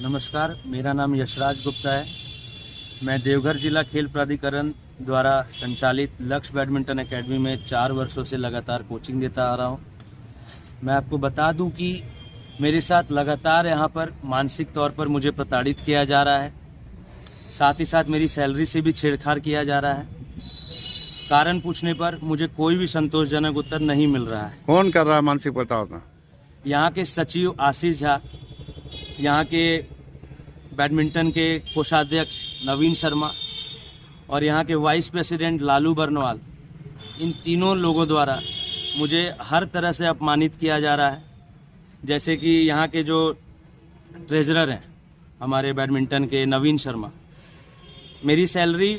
नमस्कार, मेरा नाम यशराज गुप्ता है। मैं देवघर जिला खेल प्राधिकरण द्वारा संचालित लक्ष्य बैडमिंटन एकेडमी में 4 वर्षों से लगातार कोचिंग देता आ रहा हूं। मैं आपको बता दूं कि मेरे साथ लगातार यहां पर मानसिक तौर पर मुझे प्रताड़ित किया जा रहा है। साथ ही साथ मेरी सैलरी से भी छेड़छाड़ किया जा रहा है। कारण पूछने पर मुझे कोई भी संतोषजनक उत्तर नहीं मिल रहा है। कौन कर रहा है मानसिक प्रताड़ना? यहाँ के सचिव आशीष झा, यहाँ के बैडमिंटन के कोषाध्यक्ष नवीन शर्मा और यहाँ के वाइस प्रेसिडेंट लालू बर्नवाल, इन तीनों लोगों द्वारा मुझे हर तरह से अपमानित किया जा रहा है। जैसे कि यहाँ के जो ट्रेजरर हैं हमारे बैडमिंटन के नवीन शर्मा, मेरी सैलरी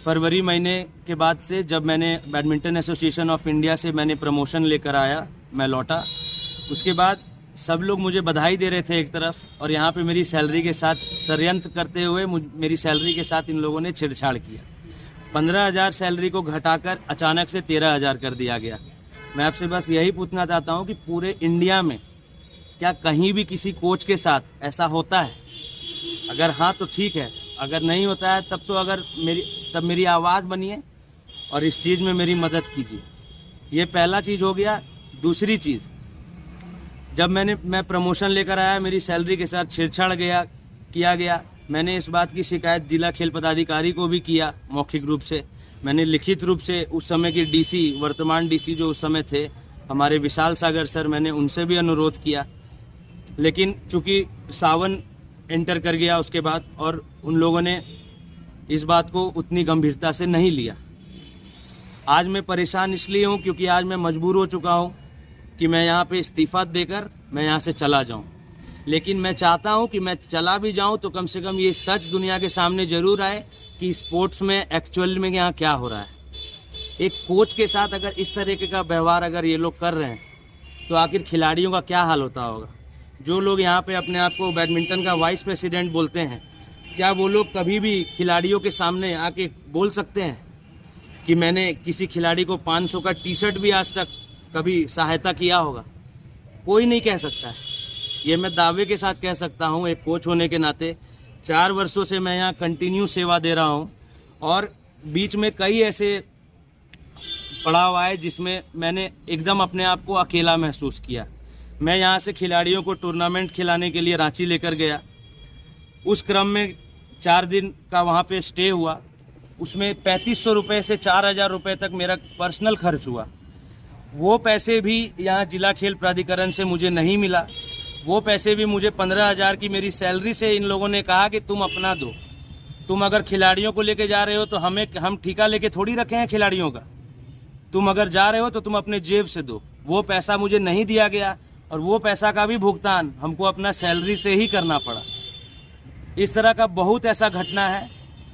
फरवरी महीने के बाद से, जब मैंने बैडमिंटन एसोसिएशन ऑफ इंडिया से मैंने प्रमोशन लेकर आया, मैं लौटा, उसके बाद सब लोग मुझे बधाई दे रहे थे एक तरफ, और यहाँ पे मेरी सैलरी के साथ षड्यंत्र करते हुए मेरी सैलरी के साथ इन लोगों ने छेड़छाड़ किया। 15,000 सैलरी को घटाकर अचानक से 13,000 कर दिया गया। मैं आपसे बस यही पूछना चाहता हूँ कि पूरे इंडिया में क्या कहीं भी किसी कोच के साथ ऐसा होता है? अगर हाँ तो ठीक है, अगर नहीं होता है तब मेरी आवाज़ बनिए और इस चीज़ में मेरी मदद कीजिए। ये पहला चीज़ हो गया। दूसरी चीज़, जब मैं प्रमोशन लेकर आया, मेरी सैलरी के साथ छेड़छाड़ किया गया। मैंने इस बात की शिकायत जिला खेल पदाधिकारी को भी किया मौखिक रूप से। मैंने लिखित रूप से उस समय के डीसी, वर्तमान डीसी जो उस समय थे हमारे विशाल सागर सर, मैंने उनसे भी अनुरोध किया। लेकिन चूँकि सावन एंटर कर गया उसके बाद, और उन लोगों ने इस बात को उतनी गंभीरता से नहीं लिया। आज मैं परेशान इसलिए हूँ क्योंकि आज मैं मजबूर हो चुका हूँ कि मैं यहाँ पे इस्तीफ़ा देकर मैं यहाँ से चला जाऊँ। लेकिन मैं चाहता हूँ कि मैं चला भी जाऊँ तो कम से कम ये सच दुनिया के सामने ज़रूर आए कि स्पोर्ट्स में एक्चुअल में यहाँ क्या हो रहा है। एक कोच के साथ अगर इस तरीके का व्यवहार अगर ये लोग कर रहे हैं तो आखिर खिलाड़ियों का क्या हाल होता होगा? जो लोग यहाँ पे अपने आप को बैडमिंटन का वाइस प्रेसिडेंट बोलते हैं, क्या वो लोग कभी भी खिलाड़ियों के सामने आके बोल सकते हैं कि मैंने किसी खिलाड़ी को 500 का टी शर्ट भी आज तक कभी सहायता किया होगा? कोई नहीं कह सकता है। ये मैं दावे के साथ कह सकता हूँ एक कोच होने के नाते। 4 वर्षों से मैं यहाँ कंटिन्यू सेवा दे रहा हूँ और बीच में कई ऐसे पड़ाव आए जिसमें मैंने एकदम अपने आप को अकेला महसूस किया। मैं यहाँ से खिलाड़ियों को टूर्नामेंट खिलाने के लिए रांची लेकर गया। उस क्रम में 4 दिन का वहाँ पे स्टे हुआ। उसमें 3500 रुपये से 4,000 रुपये तक मेरा पर्सनल खर्च हुआ। वो पैसे भी यहाँ जिला खेल प्राधिकरण से मुझे नहीं मिला। वो पैसे भी मुझे 15,000 की मेरी सैलरी से इन लोगों ने कहा कि तुम अपना दो। तुम अगर खिलाड़ियों को लेके जा रहे हो तो हम ठेका लेके थोड़ी रखे हैं खिलाड़ियों का। तुम अगर जा रहे हो तो तुम अपने जेब से दो। वो पैसा मुझे नहीं दिया गया और वो पैसा का भी भुगतान हमको अपना सैलरी से ही करना पड़ा। इस तरह का बहुत ऐसा घटना है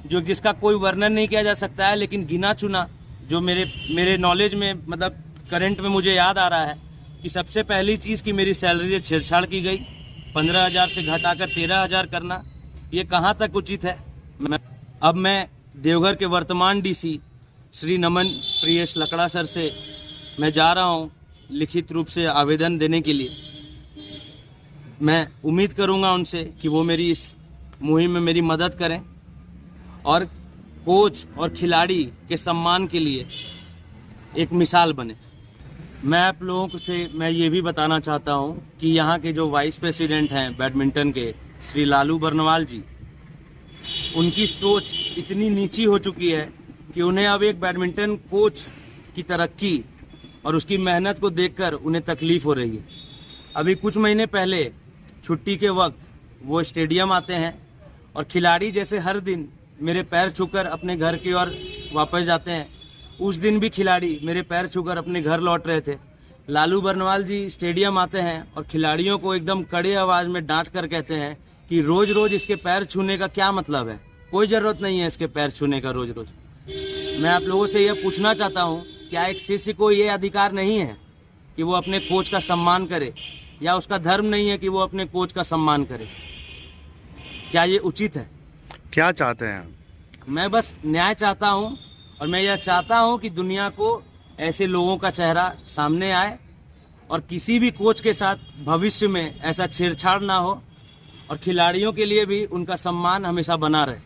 जिसका कोई वर्णन नहीं किया जा सकता है। लेकिन गिना चुना जो मेरे नॉलेज में, मतलब करंट में मुझे याद आ रहा है कि सबसे पहली चीज़ कि मेरी सैलरी से छेड़छाड़ की गई। 15,000 से घटाकर 13,000 करना, ये कहाँ तक उचित है? अब मैं देवघर के वर्तमान डीसी श्री नमन प्रियेश लकड़ा सर से मैं जा रहा हूँ लिखित रूप से आवेदन देने के लिए। मैं उम्मीद करूँगा उनसे कि वो मेरी इस मुहिम में मेरी मदद करें और कोच और खिलाड़ी के सम्मान के लिए एक मिसाल बने। मैं आप लोगों से मैं ये भी बताना चाहता हूँ कि यहाँ के जो वाइस प्रेसिडेंट हैं बैडमिंटन के, श्री लालू बर्नवाल जी, उनकी सोच इतनी नीची हो चुकी है कि उन्हें अब एक बैडमिंटन कोच की तरक्की और उसकी मेहनत को देखकर उन्हें तकलीफ़ हो रही है। अभी कुछ महीने पहले छुट्टी के वक्त वो स्टेडियम आते हैं और खिलाड़ी जैसे हर दिन मेरे पैर छूकर अपने घर की ओर वापस जाते हैं, उस दिन भी खिलाड़ी मेरे पैर छूकर अपने घर लौट रहे थे। लालू बर्नवाल जी स्टेडियम आते हैं और खिलाड़ियों को एकदम कड़े आवाज़ में डांट कर कहते हैं कि रोज़ रोज़ इसके पैर छूने का क्या मतलब है? कोई ज़रूरत नहीं है इसके पैर छूने का रोज़ रोज़। मैं आप लोगों से यह पूछना चाहता हूँ, क्या एक शिष्य को ये अधिकार नहीं है कि वो अपने कोच का सम्मान करे, या उसका धर्म नहीं है कि वो अपने कोच का सम्मान करे? क्या ये उचित है? क्या चाहते हैं? मैं बस न्याय चाहता हूँ और मैं यह चाहता हूँ कि दुनिया को ऐसे लोगों का चेहरा सामने आए और किसी भी कोच के साथ भविष्य में ऐसा छेड़छाड़ ना हो और खिलाड़ियों के लिए भी उनका सम्मान हमेशा बना रहे।